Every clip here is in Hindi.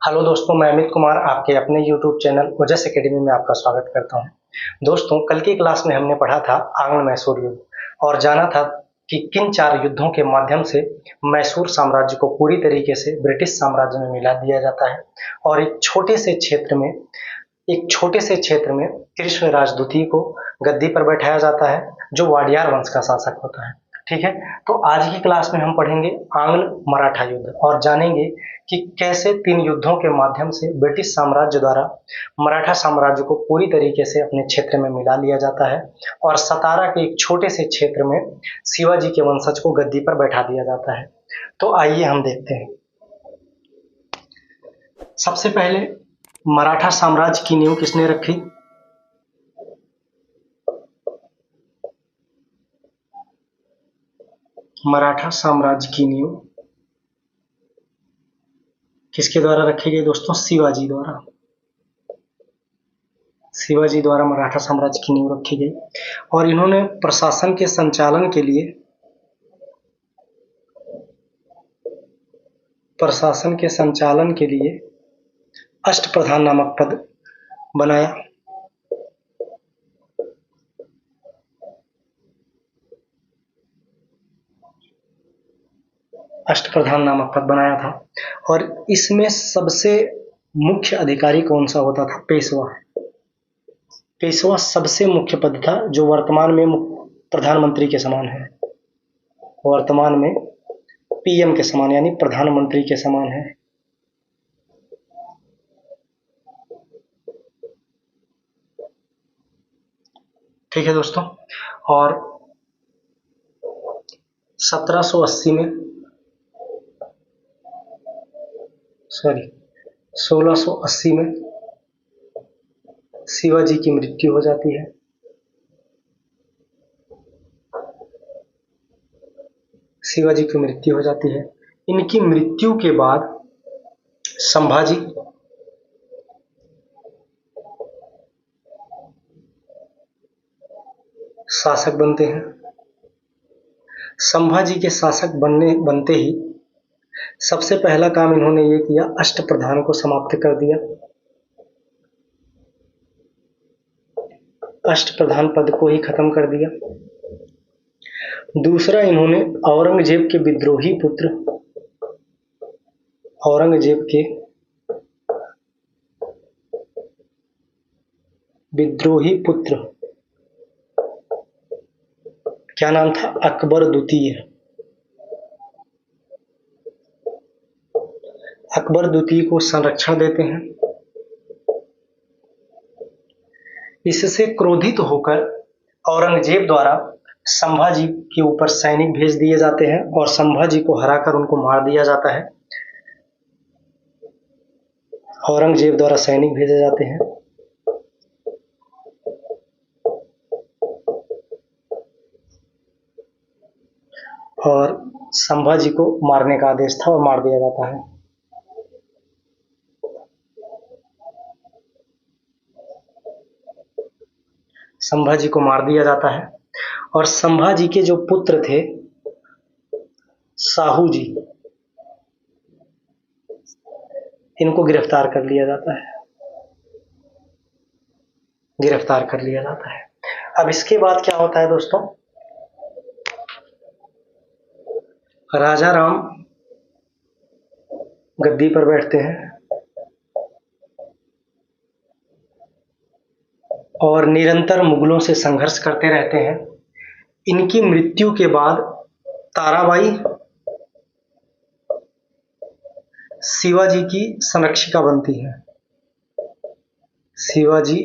हेलो दोस्तों, मैं अमित कुमार आपके अपने यूट्यूब चैनल ओजस एकेडमी में आपका स्वागत करता हूं। दोस्तों, कल की क्लास में हमने पढ़ा था आंग्ल मैसूर युद्ध और जाना था कि किन 4 युद्धों के माध्यम से मैसूर साम्राज्य को पूरी तरीके से ब्रिटिश साम्राज्य में मिला दिया जाता है और एक छोटे से क्षेत्र में कृष्ण राजद्वितीय को गद्दी पर बैठाया जाता है, जो वाडियार वंश का शासक होता है। ठीक है, तो आज की क्लास में हम पढ़ेंगे आंग्ल मराठा युद्ध और जानेंगे कि कैसे 3 युद्धों के माध्यम से ब्रिटिश साम्राज्य द्वारा मराठा साम्राज्य को पूरी तरीके से अपने क्षेत्र में मिला लिया जाता है और सतारा के एक छोटे से क्षेत्र में शिवाजी के वंशज को गद्दी पर बैठा दिया जाता है। तो आइए हम देखते हैं। सबसे पहले मराठा साम्राज्य की नींव किसने रखी? मराठा साम्राज्य की नींव किसके द्वारा रखी गई दोस्तों? शिवाजी द्वारा। शिवाजी द्वारा मराठा साम्राज्य की नींव रखी गई और इन्होंने प्रशासन के संचालन के लिए अष्टप्रधान नामक पद बनाया। अष्टप्रधान नामक पद बनाया था और इसमें सबसे मुख्य अधिकारी कौन सा होता था? पेशवा। पेशवा सबसे मुख्य पद था, जो वर्तमान में प्रधानमंत्री के समान है। वर्तमान में पीएम के समान यानी प्रधानमंत्री के समान है। ठीक है दोस्तों, और 1680 में शिवाजी की मृत्यु हो जाती है। शिवाजी की मृत्यु हो जाती है। इनकी मृत्यु के बाद संभाजी शासक बनते हैं। संभाजी के शासक बनते ही सबसे पहला काम इन्होंने ये किया, अष्टप्रधान को समाप्त कर दिया। अष्टप्रधान पद को ही खत्म कर दिया। दूसरा, इन्होंने औरंगजेब के विद्रोही पुत्र क्या नाम था? अकबर द्वितीय। अकबर द्वितीय को संरक्षण देते हैं। इससे क्रोधित होकर औरंगजेब द्वारा संभाजी के ऊपर सैनिक भेज दिए जाते हैं और संभाजी को हराकर उनको मार दिया जाता है। औरंगजेब द्वारा सैनिक भेजे जाते हैं और संभाजी को मारने का आदेश था और मार दिया जाता है। संभाजी को मार दिया जाता है और संभाजी के जो पुत्र थे साहू जी, इनको गिरफ्तार कर लिया जाता है। अब इसके बाद क्या होता है दोस्तों? राजा राम गद्दी पर बैठते हैं और निरंतर मुगलों से संघर्ष करते रहते हैं। इनकी मृत्यु के बाद ताराबाई शिवाजी की संरक्षिका बनती है। शिवाजी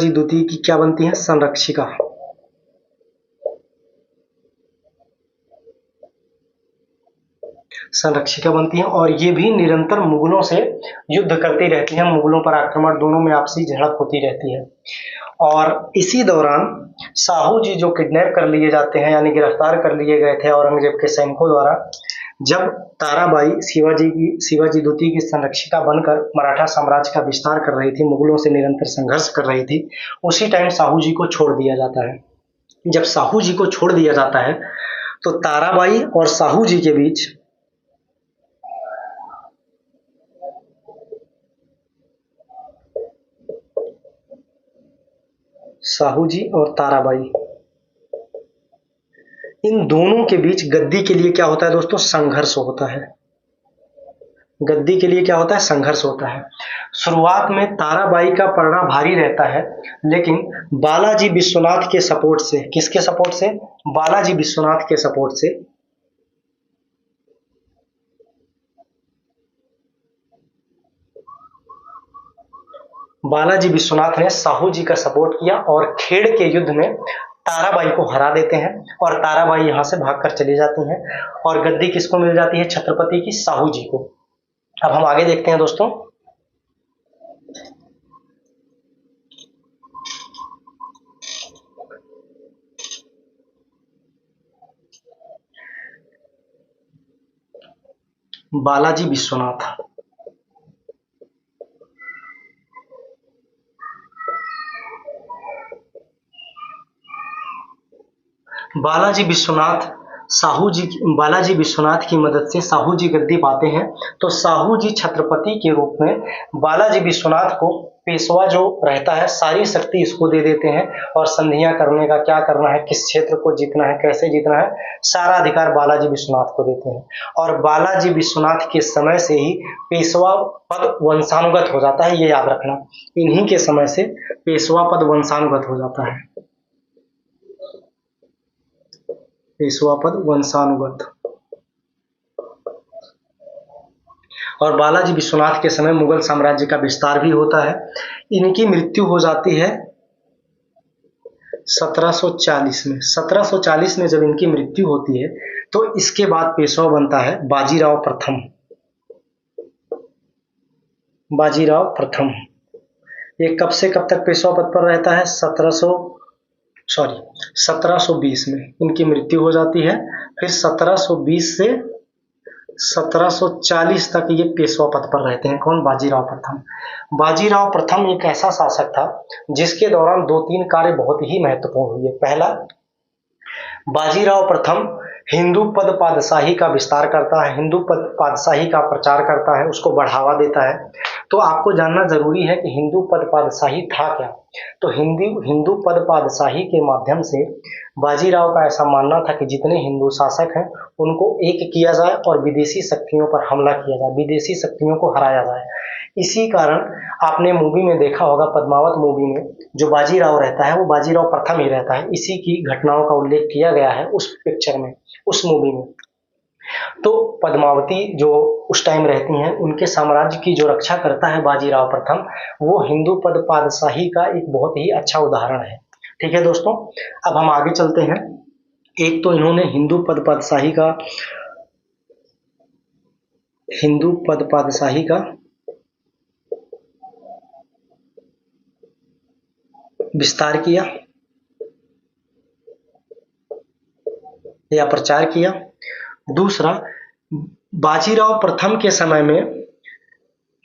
द्वितीय की क्या बनती है? संरक्षिका। बनती हैं और ये भी निरंतर मुगलों से युद्ध करती रहती हैं। मुगलों पर आक्रमण, दोनों में आपसी झड़प होती रहती है। और इसी दौरान साहू जी जो किडनैप कर लिए जाते हैं यानी गिरफ्तार कर लिए गए थे औरंगजेब के सैनिकों द्वारा, जब ताराबाई शिवाजी द्वितीय की संरक्षिका बनकर मराठा साम्राज्य का विस्तार कर रही थी, मुगलों से निरंतर संघर्ष कर रही थी, उसी टाइम साहू जी को छोड़ दिया जाता है। जब साहू जी को छोड़ दिया जाता है तो ताराबाई और साहू जी के बीच साहू जी और ताराबाई, इन दोनों के बीच गद्दी के लिए क्या होता है दोस्तों? संघर्ष होता है। गद्दी के लिए क्या होता है? संघर्ष होता है। शुरुआत में ताराबाई का पलड़ा भारी रहता है, लेकिन बालाजी विश्वनाथ के सपोर्ट से, किसके सपोर्ट से? बालाजी विश्वनाथ के सपोर्ट से बालाजी विश्वनाथ ने साहू जी का सपोर्ट किया और खेड़ के युद्ध में ताराबाई को हरा देते हैं और ताराबाई यहां से भागकर चली जाती हैं और गद्दी किसको मिल जाती है? छत्रपति की, साहू जी को। अब हम आगे देखते हैं दोस्तों। बालाजी विश्वनाथ, बालाजी विश्वनाथ बालाजी विश्वनाथ की मदद से साहू जी गद्दी पाते हैं। तो साहू जी छत्रपति के रूप में बालाजी विश्वनाथ को, पेशवा जो रहता है, सारी शक्ति इसको दे देते हैं और संधियां करने का, क्या करना है, किस क्षेत्र को जीतना है, कैसे जीतना है, सारा अधिकार बालाजी विश्वनाथ को देते हैं। और बालाजी विश्वनाथ के समय से ही पेशवा पद वंशानुगत हो जाता है, ये याद रखना। इन्हीं के समय से पेशवा पद वंशानुगत हो जाता है। पेशवा पद वंशानुगत। और बालाजी विश्वनाथ के समय मुगल साम्राज्य का विस्तार भी होता है। इनकी मृत्यु हो जाती है 1740 में। 1740 में जब इनकी मृत्यु होती है तो इसके बाद पेशवा बनता है बाजीराव प्रथम। बाजीराव प्रथम ये कब से कब तक पेशवा पद पर रहता है? 1720 में इनकी मृत्यु हो जाती है। फिर 1720 से 1740 तक ये पेशवा पद पर रहते हैं। कौन? बाजीराव प्रथम। बाजीराव प्रथम एक ऐसा शासक था जिसके दौरान 2-3 कार्य बहुत ही महत्वपूर्ण हुए। पहला, बाजीराव प्रथम हिंदू पद पादशाही का विस्तार करता है, हिंदू पद पादशाही का प्रचार करता है, उसको बढ़ावा देता है। तो आपको जानना जरूरी है कि हिंदू पद पादशाही था क्या। तो हिंदू पद पादशाही के माध्यम से बाजीराव का ऐसा मानना था कि जितने हिंदू शासक हैं उनको एक किया जाए और विदेशी शक्तियों पर हमला किया जाए, विदेशी शक्तियों को हराया जाए। इसी कारण आपने मूवी में देखा होगा, पद्मावत मूवी में जो बाजीराव रहता है वो बाजीराव प्रथम ही रहता है। इसी की घटनाओं का उल्लेख किया गया है उस पिक्चर में, उस मूवी में। तो पद्मावती जो उस टाइम रहती हैं, उनके साम्राज्य की जो रक्षा करता है बाजीराव प्रथम, वो हिंदू पद पादशाही का एक बहुत ही अच्छा उदाहरण है। ठीक है दोस्तों, अब हम आगे चलते हैं। एक तो इन्होंने हिंदू पद पादशाही का विस्तार किया या प्रचार किया। दूसरा, बाजीराव प्रथम के समय में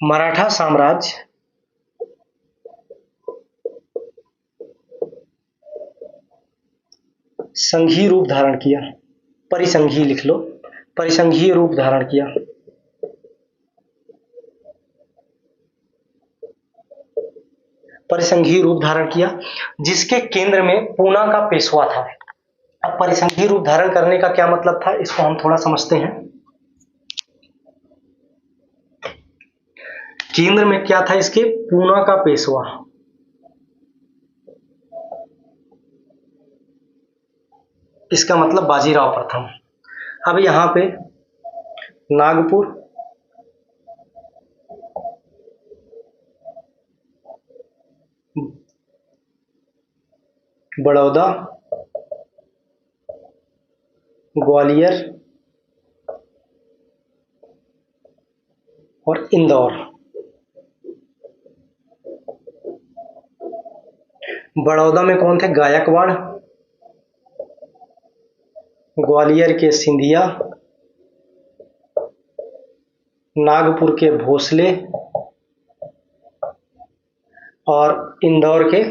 मराठा साम्राज्य संघीय रूप धारण किया। परिसंघीय लिख लो, परिसंघीय रूप धारण किया। परिसंघीय रूप धारण किया जिसके केंद्र में पूना का पेशवा था। अब परिसंघीय रूप धारण करने का क्या मतलब था, इसको हम थोड़ा समझते हैं। केंद्र में क्या था इसके? पूना का पेशवा। इसका मतलब बाजीराव प्रथम। अब यहां पे नागपुर, बड़ौदा, ग्वालियर और इंदौर। बड़ौदा में कौन थे? गायकवाड़। ग्वालियर के सिंधिया, नागपुर के भोसले और इंदौर के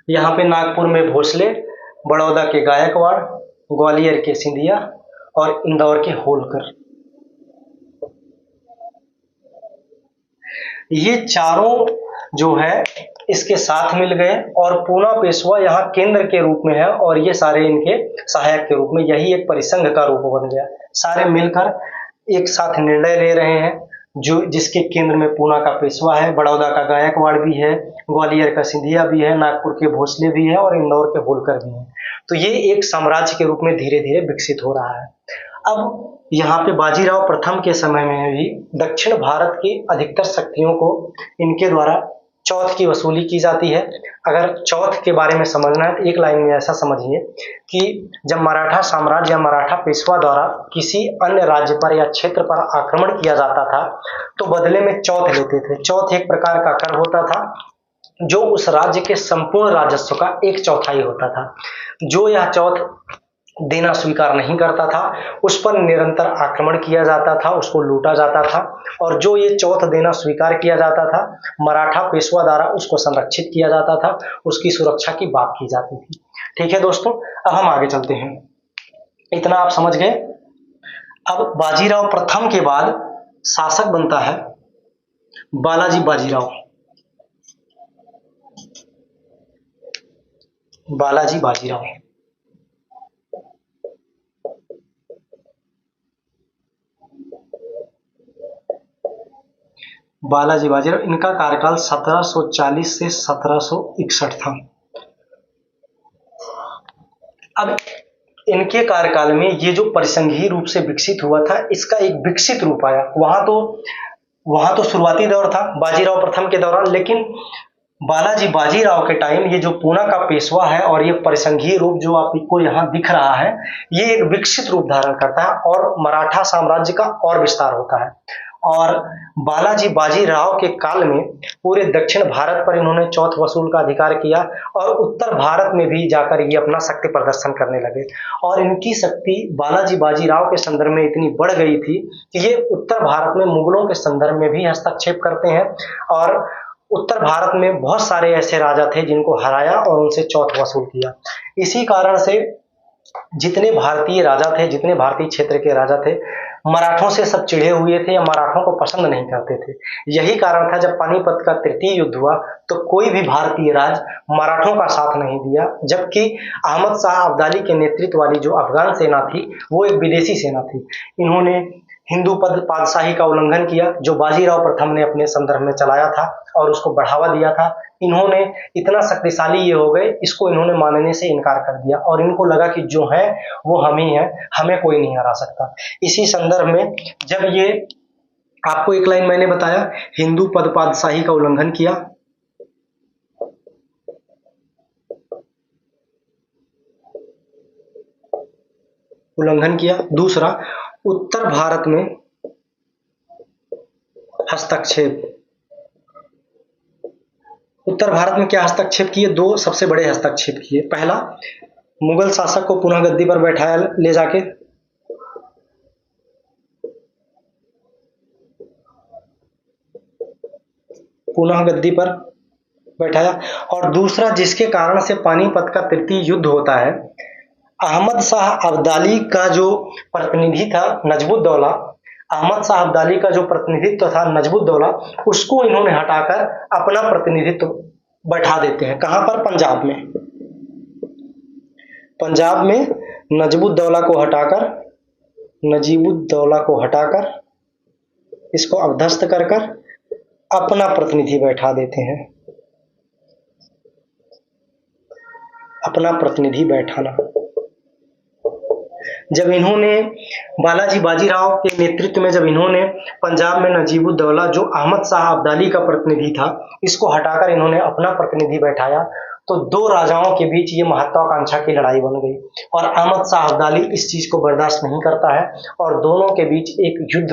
यहाँ पे नागपुर में भोसले, बड़ौदा के गायकवाड़, ग्वालियर के सिंधिया और इंदौर के होलकर। ये चारों जो है इसके साथ मिल गए और पूना पेशवा यहाँ केंद्र के रूप में है और ये सारे इनके सहायक के रूप में, यही एक परिसंघ का रूप बन गया। सारे मिलकर एक साथ निर्णय ले रहे हैं, जो जिसके केंद्र में पूना का पेशवा है, बड़ौदा का गायकवाड़ भी है, ग्वालियर का सिंधिया भी है, नागपुर के भोसले भी है और इंदौर के होलकर भी हैं। तो ये एक साम्राज्य के रूप में धीरे धीरे विकसित हो रहा है। अब यहाँ पे बाजीराव प्रथम के समय में भी दक्षिण भारत की अधिकतर शक्तियों को इनके द्वारा चौथ की वसूली की जाती है। अगर चौथ के बारे में समझना है तो एक लाइन में ऐसा समझिए कि जब मराठा साम्राज्य या मराठा पेशवा द्वारा किसी अन्य राज्य पर या क्षेत्र पर आक्रमण किया जाता था तो बदले में चौथ लेते थे। चौथ एक प्रकार का कर होता था जो उस राज्य के संपूर्ण राजस्व का 1/4 होता था। जो यह चौथ देना स्वीकार नहीं करता था उस पर निरंतर आक्रमण किया जाता था, उसको लूटा जाता था, और जो ये चौथ देना स्वीकार किया जाता था मराठा पेशवा द्वारा उसको संरक्षित किया जाता था, उसकी सुरक्षा की बात की जाती थी। ठीक है दोस्तों, अब हम आगे चलते हैं। इतना आप समझ गए। अब बाजीराव प्रथम के बाद शासक बनता है बालाजी बाजीराव। बालाजी बाजीराव बालाजी बाजीराव इनका कार्यकाल 1740 से 1761 था। अब इनके कार्यकाल में ये जो परिसंघीय रूप से विकसित हुआ था इसका एक विकसित रूप आया। वहां तो शुरुआती दौर था बाजीराव प्रथम के दौरान, लेकिन बालाजी बाजीराव के टाइम ये जो पूना का पेशवा है और ये परिसंघीय रूप जो आपको यहाँ दिख रहा है ये एक विकसित रूप धारण करता है और मराठा साम्राज्य का और विस्तार होता है। और बालाजी बाजीराव के काल में पूरे दक्षिण भारत पर इन्होंने चौथ वसूल का अधिकार किया और उत्तर भारत में भी जाकर ये अपना शक्ति प्रदर्शन करने लगे। और इनकी शक्ति बालाजी बाजीराव के संदर्भ में इतनी बढ़ गई थी कि ये उत्तर भारत में मुगलों के संदर्भ में भी हस्तक्षेप करते हैं और उत्तर भारत में बहुत सारे ऐसे राजा थे जिनको हराया और उनसे चौथ वसूल किया। इसी कारण से जितने भारतीय राजा थे, जितने भारतीय क्षेत्र के राजा थे, मराठों से सब चिढ़े हुए थे या मराठों को पसंद नहीं करते थे। यही कारण था जब पानीपत का तृतीय युद्ध हुआ तो कोई भी भारतीय राज मराठों का साथ नहीं दिया, जबकि अहमद शाह अब्दाली के नेतृत्व वाली जो अफगान सेना थी वो एक विदेशी सेना थी। इन्होंने हिंदू पद पातशाही का उल्लंघन किया जो बाजीराव प्रथम ने अपने संदर्भ में चलाया था और उसको बढ़ावा दिया था। इन्होंने इतना शक्तिशाली ये हो गए, इसको इन्होंने मानने से इनकार कर दिया और इनको लगा कि जो है वो हम ही हैं, हमें कोई नहीं हरा सकता। इसी संदर्भ में जब ये आपको एक लाइन मैंने बताया हिंदू पद पातशाही का उल्लंघन किया, दूसरा उत्तर भारत में हस्तक्षेप। उत्तर भारत में क्या हस्तक्षेप किए? दो सबसे बड़े हस्तक्षेप किए। पहला, मुगल शासक को पुनः गद्दी पर बैठाया, ले जाके पुनः गद्दी पर बैठाया। और दूसरा, जिसके कारण से पानीपत का तृतीय युद्ध होता है, अहमद शाह अब्दाली का जो प्रतिनिधि था नजमुद्दौला, अहमद शाह अब्दाली का जो प्रतिनिधित्व था नजमुद्दौला, उसको इन्होंने हटाकर अपना प्रतिनिधित्व बैठा देते हैं। कहां पर? पंजाब में। पंजाब में नजमुद्दौला को हटाकर इसको अवध्यस्त कर अपना प्रतिनिधि बैठा देते हैं। अपना प्रतिनिधि बैठाना। जब इन्होंने बालाजी बाजीराव के नेतृत्व में जब इन्होंने पंजाब में नजीबुद्दौला जो अहमद शाह अब्दाली का प्रतिनिधि था इसको हटाकर इन्होंने अपना प्रतिनिधि बैठाया तो दो राजाओं के बीच ये महत्वाकांक्षा की लड़ाई बन गई और अहमद शाह अब्दाली इस चीज को बर्दाश्त नहीं करता है और दोनों के बीच एक युद्ध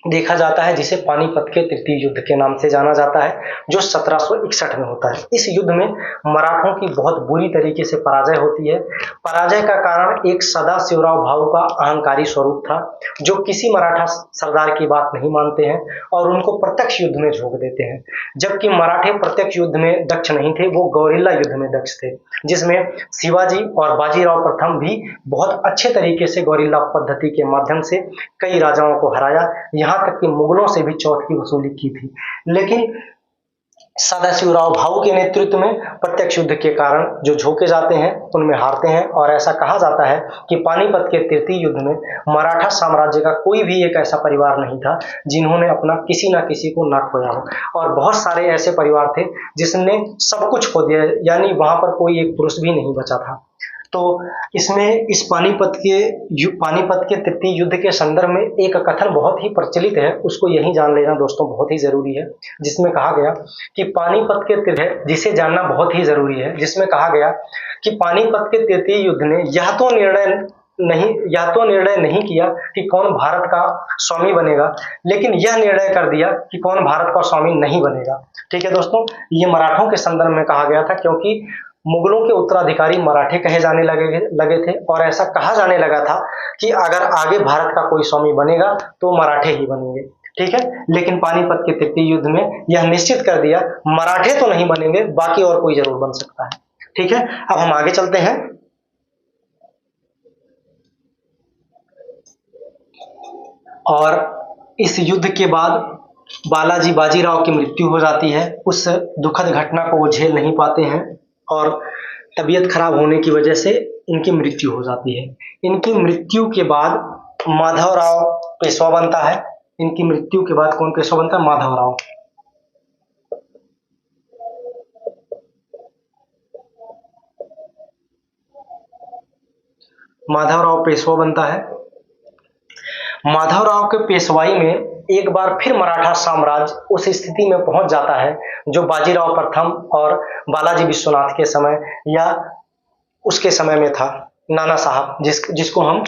देखा जाता है, जिसे पानीपत के तृतीय युद्ध के नाम से जाना जाता है, जो 1761 में होता है। इस युद्ध में मराठों की बहुत बुरी तरीके से पराजय होती है। पराजय का कारण एक सदाशिवराव भाऊ का अहंकारी स्वरूप था, जो किसी मराठा सरदार की बात नहीं मानते हैं और उनको प्रत्यक्ष युद्ध में झोंक देते हैं। जबकि मराठे प्रत्यक्ष युद्ध में दक्ष नहीं थे, वो गौरिल्ला युद्ध में दक्ष थे, जिसमें शिवाजी और बाजीराव प्रथम भी बहुत अच्छे तरीके से गौरिल्ला पद्धति के माध्यम से कई राजाओं को हराया, यहाँ तक कि मुगलों से भी चौथ की वसूली की थी। लेकिन सदाशिवराव भाऊ के नेतृत्व में प्रत्यक्ष युद्ध के कारण जो झोंके जाते हैं उनमें हारते हैं, और ऐसा कहा जाता है कि पानीपत के तृतीय युद्ध में मराठा साम्राज्य का कोई भी एक ऐसा परिवार नहीं था जिन्होंने अपना किसी न किसी को ना खोया हो, और बहुत सारे ऐसे परिवार थे जिसने सब कुछ खो दिया, यानी वहां पर कोई एक पुरुष भी नहीं बचा था। तो इसमें इस पानीपत के तृतीय युद्ध के संदर्भ में एक कथन बहुत ही प्रचलित है, उसको यही जान लेना दोस्तों बहुत ही जरूरी है, जिसमें कहा गया कि पानीपत के तृतीय, जिसे जानना बहुत ही जरूरी है, जिसमें कहा गया कि पानीपत के तृतीय युद्ध ने यह तो निर्णय नहीं किया कि कौन भारत का स्वामी बनेगा, लेकिन यह निर्णय कर दिया कि कौन भारत का स्वामी नहीं बनेगा। ठीक है दोस्तों, ये मराठों के संदर्भ में कहा गया था, क्योंकि मुगलों के उत्तराधिकारी मराठे कहे जाने लगे थे, और ऐसा कहा जाने लगा था कि अगर आगे भारत का कोई स्वामी बनेगा तो मराठे ही बनेंगे। ठीक है, लेकिन पानीपत के तृतीय युद्ध में यह निश्चित कर दिया मराठे तो नहीं बनेंगे, बाकी और कोई जरूर बन सकता है। ठीक है, अब हम आगे चलते हैं। और इस युद्ध के बाद बालाजी बाजीराव की मृत्यु हो जाती है। उस दुखद घटना को वो झेल नहीं पाते हैं और तबीयत खराब होने की वजह से इनकी मृत्यु हो जाती है। इनकी मृत्यु के बाद माधवराव पेशवा बनता है। इनकी मृत्यु के बाद कौन पेशवा बनता है? माधवराव। माधवराव पेशवा बनता है। माधवराव के पेशवाई में एक बार फिर मराठा साम्राज्य उस स्थिति में पहुंच जाता है जो बाजीराव प्रथम और बालाजी विश्वनाथ के समय या उसके समय में था। नाना साहब, जिसको हम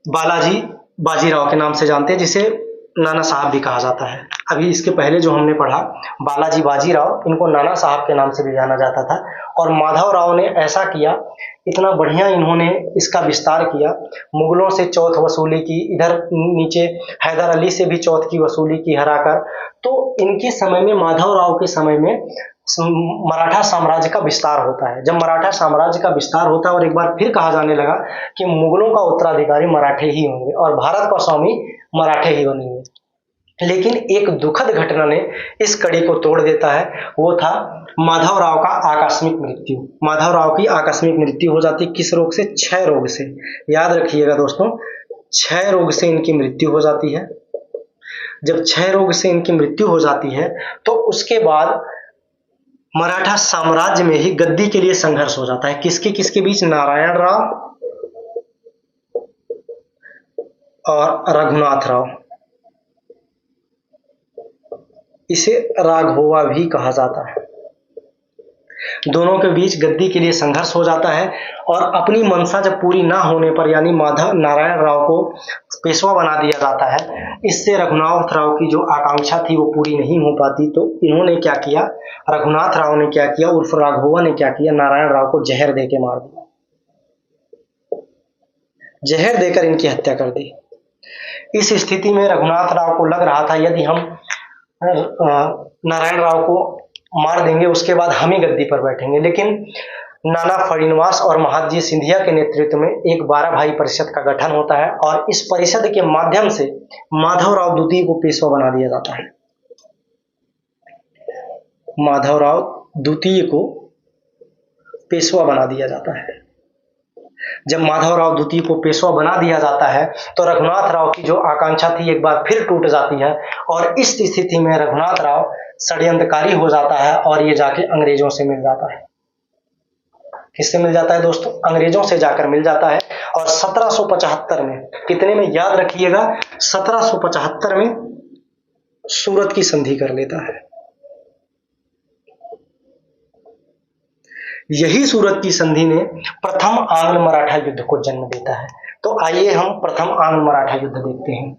बालाजी बाजीराव के नाम से जानते हैं, जिसे नाना साहब भी कहा जाता है। अभी इसके पहले जो हमने पढ़ा बालाजी बाजीराव, इनको नाना साहब के नाम से भी जाना जाता था। और माधवराव ने ऐसा किया, इतना बढ़िया इन्होंने इसका विस्तार किया, मुगलों से चौथ वसूली की, इधर नीचे हैदर अली से भी चौथ की वसूली की हराकर। तो इनके समय में, माधवराव के समय में मराठा साम्राज्य का विस्तार होता है। जब मराठा साम्राज्य का विस्तार होता है और एक बार फिर कहा जाने लगा कि मुगलों का उत्तराधिकारी मराठे ही होंगे और भारत का स्वामी मराठे ही बनेंगे, लेकिन एक दुखद घटना ने इस कड़ी को तोड़ देता है। वो था माधवराव का आकस्मिक मृत्यु। माधवराव की आकस्मिक मृत्यु हो जाती है। किस रोग से? क्षय रोग से। याद रखिएगा दोस्तों, क्षय रोग से इनकी मृत्यु हो जाती है। जब क्षय रोग से इनकी मृत्यु हो जाती है तो उसके बाद मराठा साम्राज्य में ही गद्दी के लिए संघर्ष हो जाता है। किसके बीच? नारायण राव और रघुनाथ राव। इसे राघोवा भी कहा जाता है। दोनों के बीच गद्दी के लिए संघर्ष हो जाता है और अपनी मंशा जब पूरी ना होने पर, यानी माधव नारायण राव को पेशवा बना दिया जाता है, इससे रघुनाथ राव की जो आकांक्षा थी वो पूरी नहीं हो पाती। तो इन्होंने क्या किया, रघुनाथ राव ने क्या किया, उर्फ राघोवा ने क्या किया, नारायण राव को जहर दे के मार दिया। जहर देकर इनकी हत्या कर दी। इस स्थिति में रघुनाथ राव को लग रहा था यदि हम नारायण राव को मार देंगे उसके बाद हम ही गद्दी पर बैठेंगे, लेकिन नाना फड़नवीस और महादजी सिंधिया के नेतृत्व में एक 12 भाई परिषद का गठन होता है और इस परिषद के माध्यम से माधवराव द्वितीय को पेशवा बना दिया जाता है। माधवराव द्वितीय को पेशवा बना दिया जाता है। जब माधवराव द्वितीय को पेशवा बना दिया जाता है तो रघुनाथ राव की जो आकांक्षा थी एक बार फिर टूट जाती है और इस स्थिति में रघुनाथ राव षड्यंत्रकारी हो जाता है और ये जाके अंग्रेजों से मिल जाता है। किससे मिल जाता है दोस्तों? अंग्रेजों से जाकर मिल जाता है। और 1775 में, कितने में? याद रखिएगा, 1775 में सूरत की संधि कर लेता है। यही सूरत की संधि ने प्रथम आंग्ल मराठा युद्ध को जन्म देता है। तो आइए हम प्रथम आंग्ल मराठा युद्ध देखते हैं।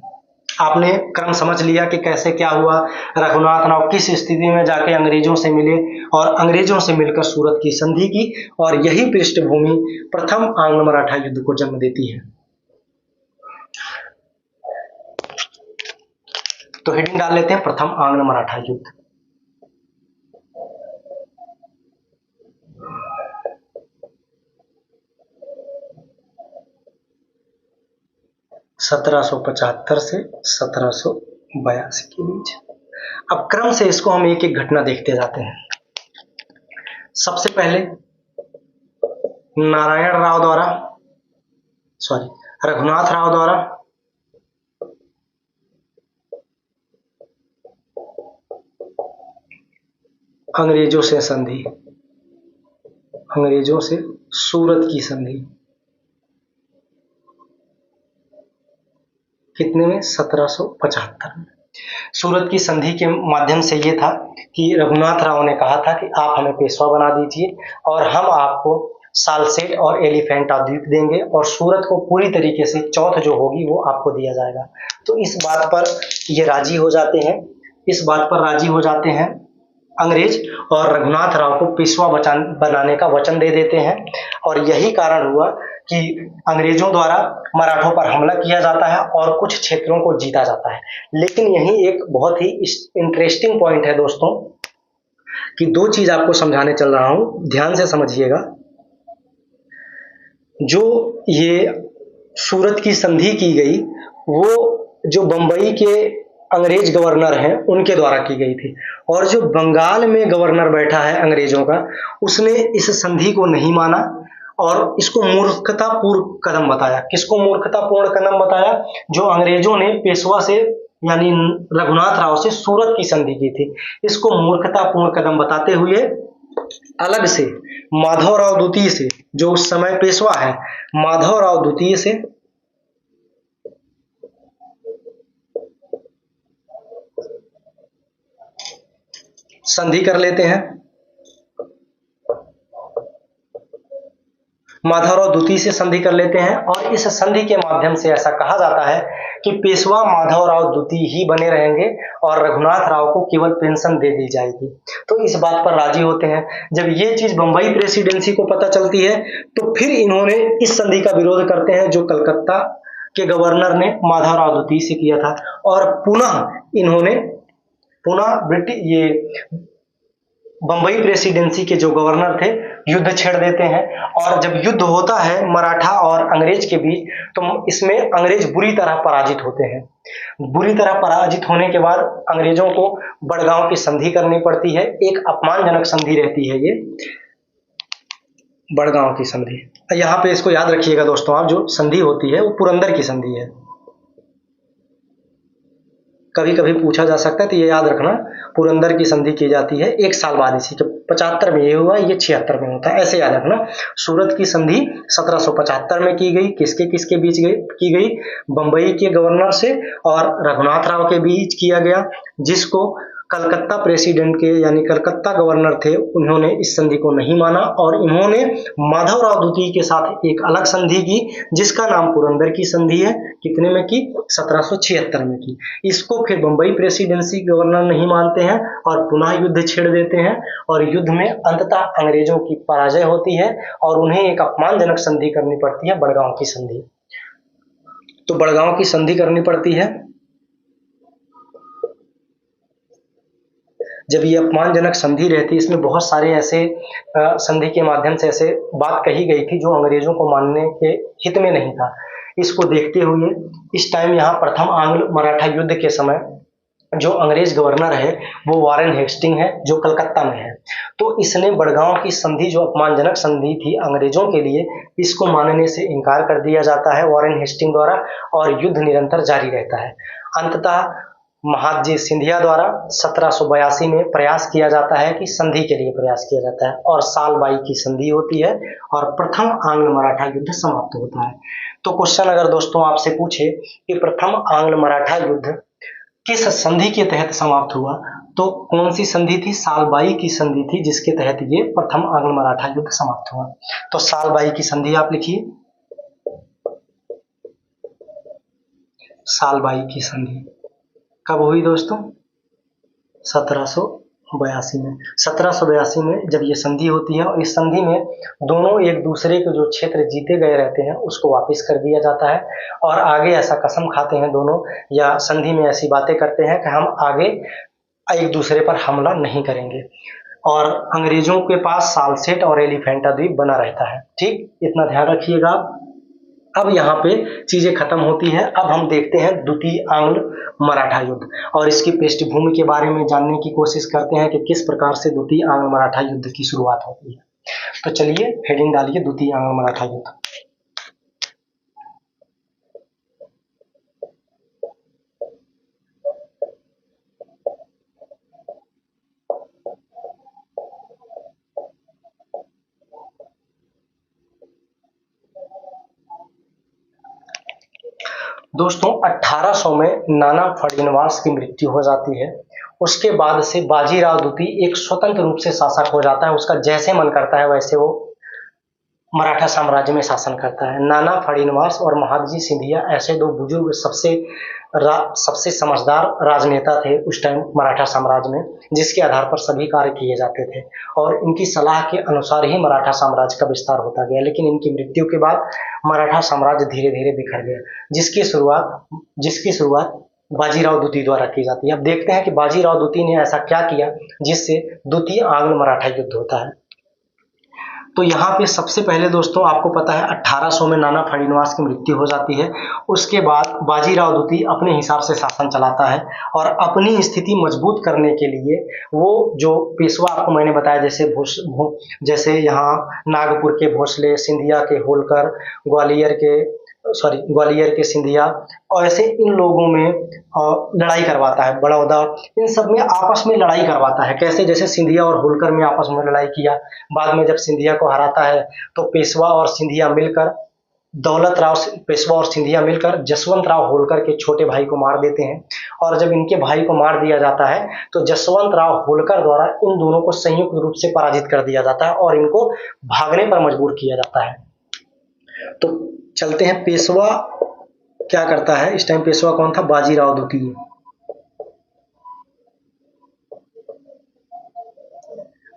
आपने क्रम समझ लिया कि कैसे क्या हुआ, रघुनाथ राव किस स्थिति में जाके अंग्रेजों से मिले और अंग्रेजों से मिलकर सूरत की संधि की, और यही पृष्ठभूमि प्रथम आंग्ल मराठा युद्ध को जन्म देती है। तो हेडिंग डाल लेते हैं प्रथम आंग्ल मराठा युद्ध। (1775 से 1782 के बीच। अब क्रम से इसको हम एक एक घटना देखते जाते हैं। सबसे पहले रघुनाथ राव द्वारा अंग्रेजों से संधि, अंग्रेजों से सूरत की संधि, कितने में? 1775 में। सूरत की संधि के माध्यम से ये था कि रघुनाथ राव ने कहा था कि आप हमें पेशवा बना दीजिए और हम आपको सालसेट और एलिफेंटा द्वीप देंगे और सूरत को पूरी तरीके से चौथ जो होगी वो आपको दिया जाएगा। तो इस बात पर ये राजी हो जाते हैं, इस बात पर राजी हो जाते हैं अंग्रेज और रघुनाथ राव को पेशवा बनाने का वचन दे देते हैं। और यही कारण हुआ कि अंग्रेजों द्वारा मराठों पर हमला किया जाता है और कुछ क्षेत्रों को जीता जाता है। लेकिन यही एक बहुत ही इंटरेस्टिंग पॉइंट है दोस्तों कि दो चीज आपको समझाने चल रहा हूं, ध्यान से समझिएगा। जो ये सूरत की संधि की गई वो जो बंबई के अंग्रेज गवर्नर हैं उनके द्वारा की गई थी, और जो बंगाल में गवर्नर बैठा है अंग्रेजों का उसने इस संधि को नहीं माना और इसको मूर्खतापूर्ण कदम बताया। किसको मूर्खतापूर्ण कदम बताया? जो अंग्रेजों ने पेशवा से यानी रघुनाथ राव से सूरत की संधि की थी, इसको मूर्खतापूर्ण कदम बताते हुए अलग से माधवराव द्वितीय से, जो उस समय पेशवा है, माधवराव द्वितीय से संधि कर लेते हैं। माधवराव द्वितीय से संधि कर लेते हैं और इस संधि के माध्यम से ऐसा कहा जाता है कि पेशवा माधवराव द्वितीय ही बने रहेंगे और रघुनाथ राव को केवल पेंशन दे दी जाएगी। तो इस बात पर राजी होते हैं। जब ये चीज बंबई प्रेसिडेंसी को पता चलती है तो फिर इन्होंने इस संधि का विरोध करते हैं जो कलकत्ता के गवर्नर ने माधवराव द्वितीय से किया था, और पुनः ब्रिटिश ये बंबई प्रेसिडेंसी के जो गवर्नर थे युद्ध छेड़ देते हैं। और जब युद्ध होता है मराठा और अंग्रेज के बीच तो इसमें अंग्रेज बुरी तरह पराजित होते हैं। बुरी तरह पराजित होने के बाद अंग्रेजों को बड़गांव की संधि करनी पड़ती है। एक अपमानजनक संधि रहती है ये बड़गांव की संधि। यहाँ पे इसको याद रखिएगा दोस्तों, आप जो संधि होती है वो पुरंदर की संधि है। कभी कभी पूछा जा सकता है तो ये याद रखना, पुरंदर की संधि की जाती है 1 साल बाद। इसी के 75 में ये हुआ, ये 76 में होता है, ऐसे याद रखना। सूरत की संधि 1775 में की गई, किसके किसके बीच की गई? बंबई के गवर्नर से और रघुनाथ राव के बीच किया गया, जिसको कलकत्ता प्रेसिडेंट के यानी कलकत्ता गवर्नर थे उन्होंने इस संधि को नहीं माना और इन्होंने माधवराव द्वितीय के साथ एक अलग संधि की जिसका नाम पुरंदर की संधि है। कितने में की? 1776 में की। इसको फिर बंबई प्रेसिडेंसी गवर्नर नहीं मानते हैं और पुनः युद्ध छेड़ देते हैं और युद्ध में अंततः अंग्रेजों की पराजय होती है और उन्हें एक अपमानजनक संधि करनी पड़ती है, बड़गांव की संधि। तो बड़गांव की संधि करनी पड़ती है। जब ये अपमानजनक संधि रहती, इसमें बहुत सारे ऐसे संधि के माध्यम से ऐसे बात कही गई थी जो अंग्रेजों को मानने के हित में नहीं था। इसको देखते हुए इस टाइम यहाँ प्रथम आंग्ल मराठा युद्ध के समय जो अंग्रेज गवर्नर है वो वारेन हेस्टिंग है जो कलकत्ता में है। तो इसने बड़गांव की संधि जो अपमानजनक संधि थी अंग्रेजों के लिए, इसको मानने से इनकार कर दिया जाता है वारेन हेस्टिंग द्वारा और युद्ध निरंतर जारी रहता है। अंततः महादजी सिंधिया द्वारा 1782 में प्रयास किया जाता है कि संधि के लिए प्रयास किया जाता है और साल बाई की संधि होती है और प्रथम आंग्ल मराठा युद्ध समाप्त होता है। तो क्वेश्चन अगर दोस्तों आपसे पूछे कि प्रथम आंग्ल मराठा युद्ध किस संधि के तहत समाप्त हुआ, तो कौन सी संधि थी? साल बाई की संधि थी जिसके तहत ये प्रथम आंग्ल मराठा युद्ध समाप्त हुआ। तो साल बाई की संधि आप लिखिए। सालबाई की संधि कब हुई दोस्तों? 1782 में। 1782 में जब ये संधि होती है और इस संधि में दोनों एक दूसरे के जो क्षेत्र जीते गए रहते हैं उसको वापस कर दिया जाता है और आगे ऐसा कसम खाते हैं दोनों, या संधि में ऐसी बातें करते हैं कि हम आगे एक दूसरे पर हमला नहीं करेंगे, और अंग्रेजों के पास सालसेट और एलिफेंटा द्वीप बना रहता है। ठीक, इतना ध्यान रखिएगा। अब यहाँ पे चीजें खत्म होती है। अब हम देखते हैं द्वितीय आंग्ल मराठा युद्ध और इसकी पृष्ठभूमि के बारे में जानने की कोशिश करते हैं कि किस प्रकार से द्वितीय आंग्ल मराठा युद्ध की शुरुआत होती है। तो चलिए हेडिंग डालिए, द्वितीय आंग्ल मराठा युद्ध। दोस्तों 1800 में नाना फड़नवीस की मृत्यु हो जाती है। उसके बाद से बाजीराव द्वितीय एक स्वतंत्र रूप से शासक हो जाता है। उसका जैसे मन करता है वैसे वो मराठा साम्राज्य में शासन करता है। नाना फड़नवीस और महादजी सिंधिया ऐसे दो बुजुर्ग सबसे समझदार राजनेता थे उस टाइम मराठा साम्राज्य में, जिसके आधार पर सभी कार्य किए जाते थे और इनकी सलाह के अनुसार ही मराठा साम्राज्य का विस्तार होता गया। लेकिन इनकी मृत्यु के बाद मराठा साम्राज्य धीरे धीरे बिखर गया, जिसकी शुरुआत बाजीराव द्वितीय द्वारा की जाती है। अब देखते हैं कि बाजीराव द्वितीय ने ऐसा क्या किया जिससे द्वितीय आंग्ल मराठा युद्ध होता है। तो यहाँ पे सबसे पहले दोस्तों आपको पता है 1800 में नाना फड़नवीस की मृत्यु हो जाती है। उसके बाद बाजीराव द्वितीय अपने हिसाब से शासन चलाता है और अपनी स्थिति मजबूत करने के लिए वो जो पेशवा आपको मैंने बताया, जैसे यहाँ नागपुर के भोसले, सिंधिया के होलकर, ग्वालियर के सिंधिया, और ऐसे इन लोगों में लड़ाई करवाता है। बड़ौदा, इन सब में आपस में लड़ाई करवाता है। कैसे? जैसे सिंधिया और होलकर में आपस में लड़ाई किया। बाद में जब सिंधिया को हराता है तो पेशवा और सिंधिया मिलकर जसवंत राव होलकर के छोटे भाई को मार देते हैं। और जब इनके भाई को मार दिया जाता है तो जसवंत राव होलकर द्वारा इन दोनों को संयुक्त रूप से पराजित कर दिया जाता है और इनको भागने पर मजबूर किया जाता है। तो चलते हैं, पेशवा क्या करता है इस टाइम? पेशवा कौन था? बाजीराव द्वितीय।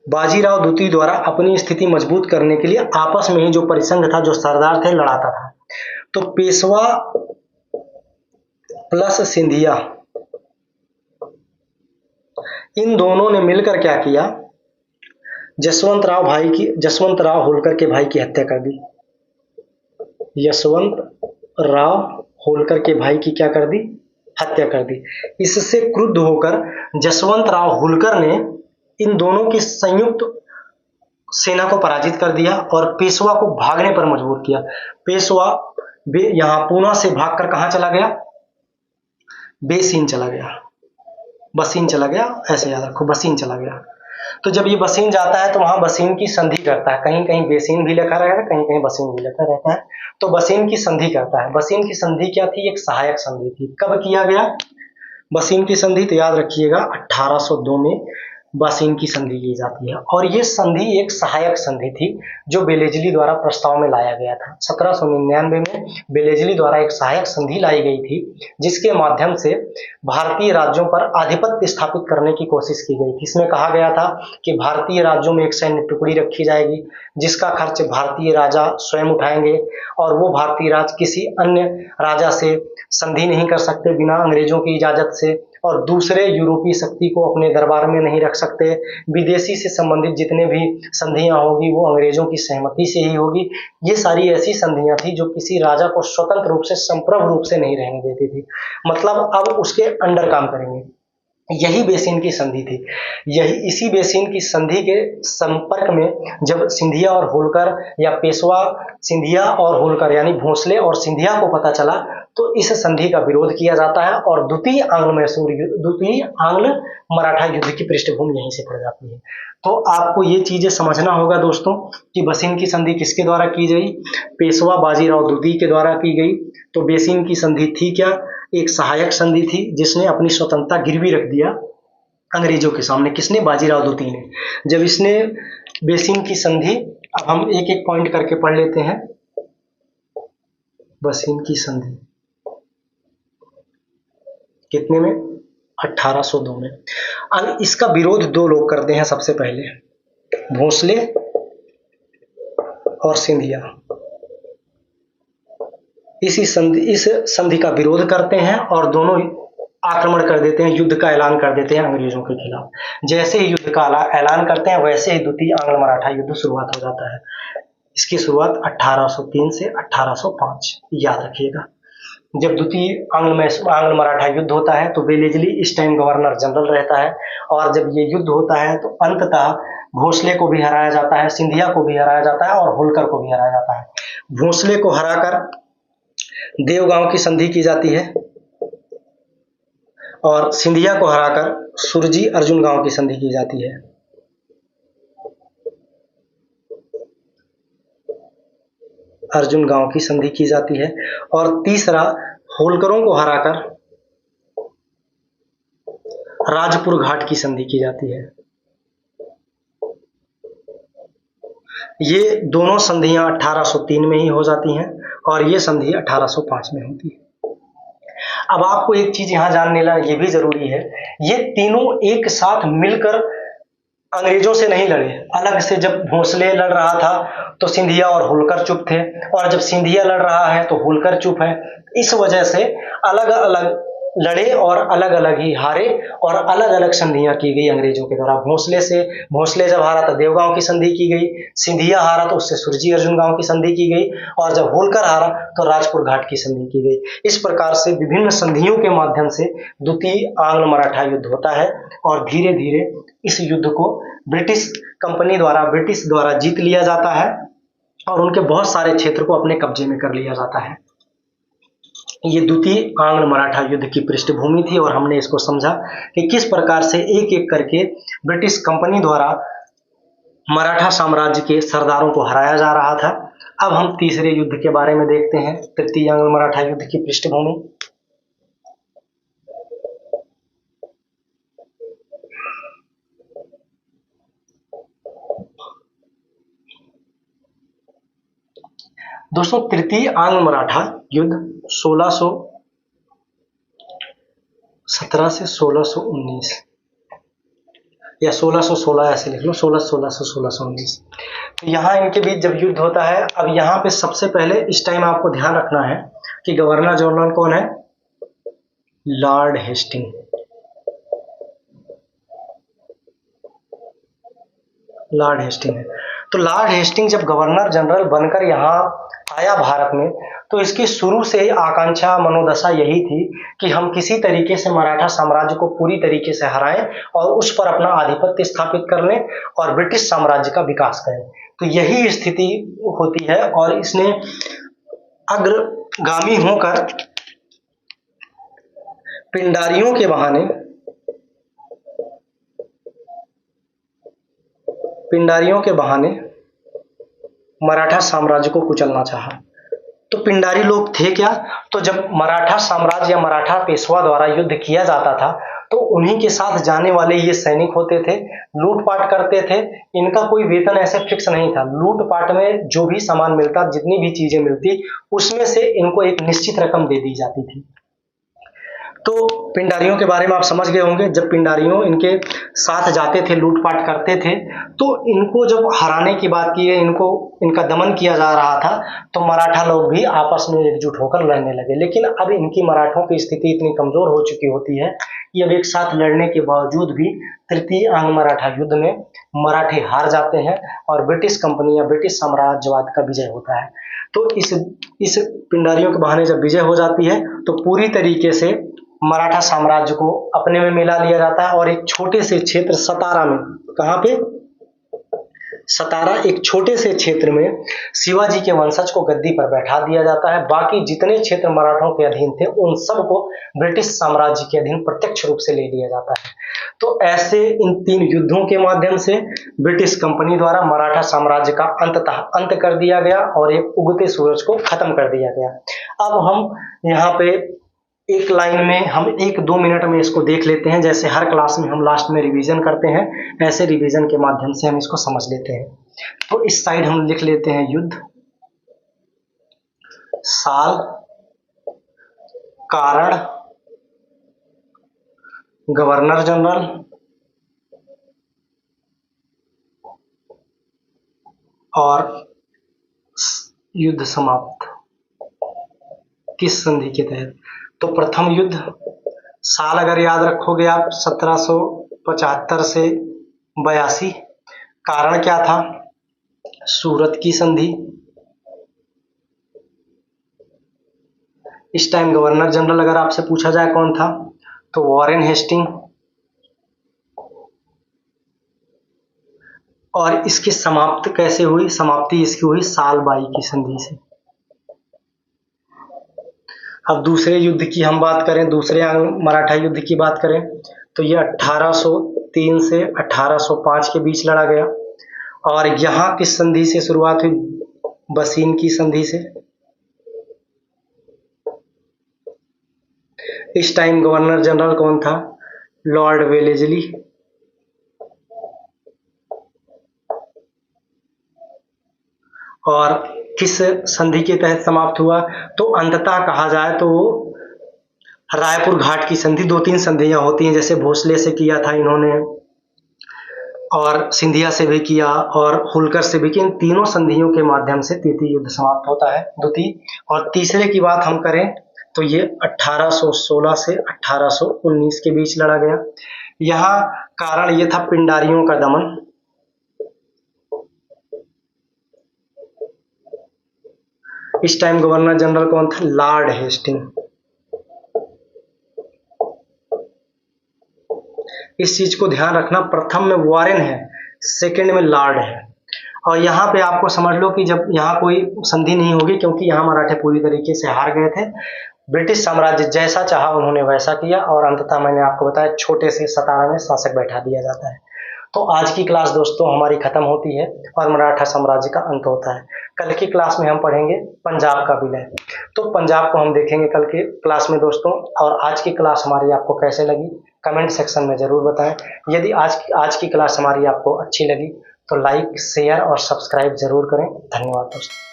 बाजीराव द्वितीय द्वारा अपनी स्थिति मजबूत करने के लिए आपस में ही जो परिसंघ था, जो सरदार थे, लड़ाता था। तो पेशवा प्लस सिंधिया, इन दोनों ने मिलकर क्या किया? जसवंत राव होलकर के भाई की हत्या कर दी। यशवंत राव होलकर के भाई की क्या कर दी? हत्या कर दी। इससे क्रुद्ध होकर जसवंत राव होलकर ने इन दोनों की संयुक्त सेना को पराजित कर दिया और पेशवा को भागने पर मजबूर किया। पेशवा यहाँ पूना से भागकर कहां चला गया? बसीन चला गया, ऐसे याद रखो, बसीन चला गया। तो जब ये बसीन जाता है तो वहां बसीन की संधि करता है। कहीं कहीं बेसीन भी लिखा रहता है, कहीं कहीं बसीन भी लिखा रहता है। तो बसीन की संधि करता है। बसीन की संधि क्या थी? एक सहायक संधि थी। कब किया गया बसीन की संधि? तो याद रखिएगा 1802 में बसीन की संधि की जाती है और ये संधि एक सहायक संधि थी जो बेलेजली द्वारा प्रस्ताव में लाया गया था। 1799 में बेलेजली द्वारा एक सहायक संधि लाई गई थी जिसके माध्यम से भारतीय राज्यों पर आधिपत्य स्थापित करने की कोशिश की गई थी। इसमें कहा गया था कि भारतीय राज्यों में एक सैन्य टुकड़ी रखी जाएगी जिसका खर्च भारतीय राजा स्वयं उठाएंगे और वो भारतीय राज किसी अन्य राजा से संधि नहीं कर सकते बिना अंग्रेजों की इजाजत से, और दूसरे यूरोपीय शक्ति को अपने दरबार में नहीं रख सकते। विदेशी से संबंधित जितने भी संधियां होगी वो अंग्रेजों की सहमति से ही होगी। ये सारी ऐसी संधियां थी जो किसी राजा को स्वतंत्र रूप से, संप्रभु रूप से नहीं रहने देती थी। मतलब अब उसके अंडर काम करेंगे। यही बेसिन की संधि थी। इसी बेसिन की संधि के संपर्क में जब सिंधिया और होलकर, या पेशवा सिंधिया और होलकर यानी भोसले और सिंधिया को पता चला तो इस संधि का विरोध किया जाता है और द्वितीय आंग्ल मराठा युद्ध की पृष्ठभूमि यहीं से पड़ जाती है। तो आपको ये चीजें समझना होगा दोस्तों कि बसीन की संधि किसके द्वारा की गई? पेशवा बाजीराव द्वितीय के द्वारा की गई। तो बेसिन की संधि थी क्या? एक सहायक संधि थी जिसने अपनी स्वतंत्रता गिरवी रख दिया अंग्रेजों के सामने। किसने? बाजीराव द्वितीय ने। जब इसने बेसिन की संधि, अब हम एक एक पॉइंट करके पढ़ लेते हैं। बसीन की संधि, कितने में? 1802 में। अब इसका विरोध दो लोग करते हैं सबसे पहले, भोसले और सिंधिया। इस संधि का विरोध करते हैं और दोनों आक्रमण कर देते हैं, युद्ध का ऐलान कर देते हैं अंग्रेजों के खिलाफ। जैसे ही युद्ध का ऐलान करते हैं वैसे ही द्वितीय आंग्ल मराठा युद्ध शुरुआत हो जाता है। इसकी शुरुआत 1803 से 1805, याद रखिएगा। जब द्वितीय आंग्ल मराठा युद्ध होता है तो वेलेस्ली इस टाइम गवर्नर जनरल रहता है, और जब ये युद्ध होता है तो अंततः भोसले को भी हराया जाता है, सिंधिया को भी हराया जाता है और होलकर को भी हराया जाता है। भोसले को हराकर देवगांव की संधि की जाती है और सिंधिया को हराकर सुरजी अर्जुन गांव की संधि की जाती है। अर्जुन गांव की संधि की जाती है। और तीसरा, होलकरों को हराकर राजपुर घाट की संधि की जाती है। ये दोनों संधियां 1803 में ही हो जाती हैं और ये संधि 1805 में होती है। अब आपको एक चीज यहां जानने ला ये भी जरूरी है, ये तीनों एक साथ मिलकर अंग्रेजों से नहीं लड़े, अलग से। जब भोसले लड़ रहा था तो सिंधिया और होलकर चुप थे, और जब सिंधिया लड़ रहा है तो होलकर चुप है। इस वजह से अलग अलग लड़े और अलग अलग ही हारे, और अलग अलग संधियां की गई अंग्रेजों के द्वारा। भोसले जब हारा तो देवगांव की संधि की गई, सिंधिया हारा तो उससे सुरजी अर्जुन गांव की संधि की गई, और जब होलकर हारा तो राजपुर घाट की संधि की गई। इस प्रकार से विभिन्न संधियों के माध्यम से द्वितीय आंग्ल मराठा युद्ध होता है, और धीरे धीरे इस युद्ध को ब्रिटिश द्वारा जीत लिया जाता है और उनके बहुत सारे क्षेत्र को अपने कब्जे में कर लिया जाता है। ये द्वितीय आंग्ल मराठा युद्ध की पृष्ठभूमि थी, और हमने इसको समझा कि किस प्रकार से एक एक करके ब्रिटिश कंपनी द्वारा मराठा साम्राज्य के सरदारों को हराया जा रहा था। अब हम तीसरे युद्ध के बारे में देखते हैं, तृतीय आंग्ल मराठा युद्ध की पृष्ठभूमि। दोस्तों, तृतीय आंग्ल मराठा युद्ध 1617 से 1619, या 1616 ऐसे लिख लो, 1616 से 1619। तो यहाँ इनके बीच जब युद्ध होता है, अब यहाँ पे सबसे पहले इस टाइम आपको ध्यान रखना है कि गवर्नर जनरल कौन है? Lord Hasting. लॉर्ड हेस्टिंग है। तो लॉर्ड हेस्टिंग जब गवर्नर जनरल बनकर यहाँ आया भारत में, तो इसकी शुरू से ही आकांक्षा मनोदशा यही थी कि हम किसी तरीके से मराठा साम्राज्य को पूरी तरीके से हराएं और उस पर अपना आधिपत्य स्थापित कर लें और ब्रिटिश साम्राज्य का विकास करें। तो यही स्थिति होती है, और इसने अग्रगामी होकर पिंडारियों के बहाने मराठा साम्राज्य को कुचलना चाहा। तो पिंडारी लोग थे क्या? तो जब मराठा साम्राज्य या मराठा पेशवा द्वारा युद्ध किया जाता था तो उन्हीं के साथ जाने वाले ये सैनिक होते थे, लूटपाट करते थे। इनका कोई वेतन ऐसे फिक्स नहीं था। लूटपाट में जो भी सामान मिलता, जितनी भी चीजें मिलती, उसमें से इनको एक निश्चित रकम दे दी जाती थी। तो पिंडारियों के बारे में आप समझ गए होंगे। जब पिंडारियों इनके साथ जाते थे, लूटपाट करते थे, तो इनको जब हराने की बात की है, इनका दमन किया जा रहा था, तो मराठा लोग भी आपस में एकजुट होकर लड़ने लगे। लेकिन अब इनकी मराठों की स्थिति इतनी कमजोर हो चुकी होती है कि अब एक साथ लड़ने के बावजूद भी तृतीय आंग्ल मराठा युद्ध में मराठे हार जाते हैं और ब्रिटिश कंपनी या ब्रिटिश साम्राज्यवाद का विजय होता है। तो इस पिंडारियों के बहाने जब विजय हो जाती है तो पूरी तरीके से मराठा साम्राज्य को अपने में मिला लिया जाता है, और एक छोटे से क्षेत्र सतारा में, कहाँ पे? सतारा, एक छोटे से क्षेत्र में शिवाजी के वंशज को गद्दी पर बैठा दिया जाता है। बाकी जितने क्षेत्र मराठों के अधीन थे उन सबको ब्रिटिश साम्राज्य के अधीन प्रत्यक्ष रूप से ले लिया जाता है। तो ऐसे इन तीन युद्धों के माध्यम से ब्रिटिश कंपनी द्वारा मराठा साम्राज्य का अंततः अंत कर दिया गया और एक उगते सूरज को खत्म कर दिया गया। अब हम यहाँ पे एक लाइन में, हम 1-2 मिनट में इसको देख लेते हैं। जैसे हर क्लास में हम लास्ट में रिवीजन करते हैं, ऐसे रिवीजन के माध्यम से हम इसको समझ लेते हैं। तो इस साइड हम लिख लेते हैं युद्ध, साल, कारण गवर्नर जनरल और युद्ध समाप्त किस संधि के तहत। तो प्रथम युद्ध, साल अगर याद रखोगे आप 1775 से 82। कारण क्या था, सूरत की संधि। इस टाइम गवर्नर जनरल अगर आपसे पूछा जाए कौन था, तो वॉरेन हेस्टिंग। और इसकी समाप्त कैसे हुई, समाप्ति इसकी हुई साल बाई की संधि से। अब दूसरे युद्ध की हम बात करें, दूसरे मराठा युद्ध की बात करें, तो ये 1803 से 1805 के बीच लड़ा गया। और यहाँ किस संधि से शुरुआत हुई, बसीन की संधि से। इस टाइम गवर्नर जनरल कौन था, लॉर्ड वेलेस्ली। और किस संधि के तहत समाप्त हुआ, तो अंततः कहा जाए तो रायपुर घाट की संधि। 2-3 संधियां होती हैं, जैसे भोसले से किया था इन्होंने, और सिंधिया से भी किया, और होलकर से भी किया। इन तीनों संधियों के माध्यम से तृतीय युद्ध समाप्त होता है, द्वितीय। और तीसरे की बात हम करें तो ये 1816 से 1819 के बीच लड़ा गया। यहाँ कारण ये था पिंडारियों का दमन। इस टाइम गवर्नर जनरल कौन था, लॉर्ड हेस्टिंग। इस चीज को ध्यान रखना, प्रथम में वॉरेन है, सेकंड में लॉर्ड है। और यहाँ पे आपको समझ लो कि जब यहाँ कोई संधि नहीं होगी, क्योंकि यहाँ मराठे पूरी तरीके से हार गए थे। ब्रिटिश साम्राज्य जैसा चाहा उन्होंने वैसा किया, और अंततः मैंने आपको बताया छोटे से सतारा में शासक बैठा दिया जाता है। तो आज की क्लास दोस्तों हमारी खत्म होती है और मराठा साम्राज्य का अंत होता है। कल की क्लास में हम पढ़ेंगे पंजाब का विलय। तो पंजाब को हम देखेंगे कल के क्लास में दोस्तों। और आज की क्लास हमारी आपको कैसे लगी, कमेंट सेक्शन में जरूर बताएं। यदि आज की क्लास हमारी आपको अच्छी लगी तो लाइक, शेयर और सब्सक्राइब जरूर करें। धन्यवाद दोस्तों।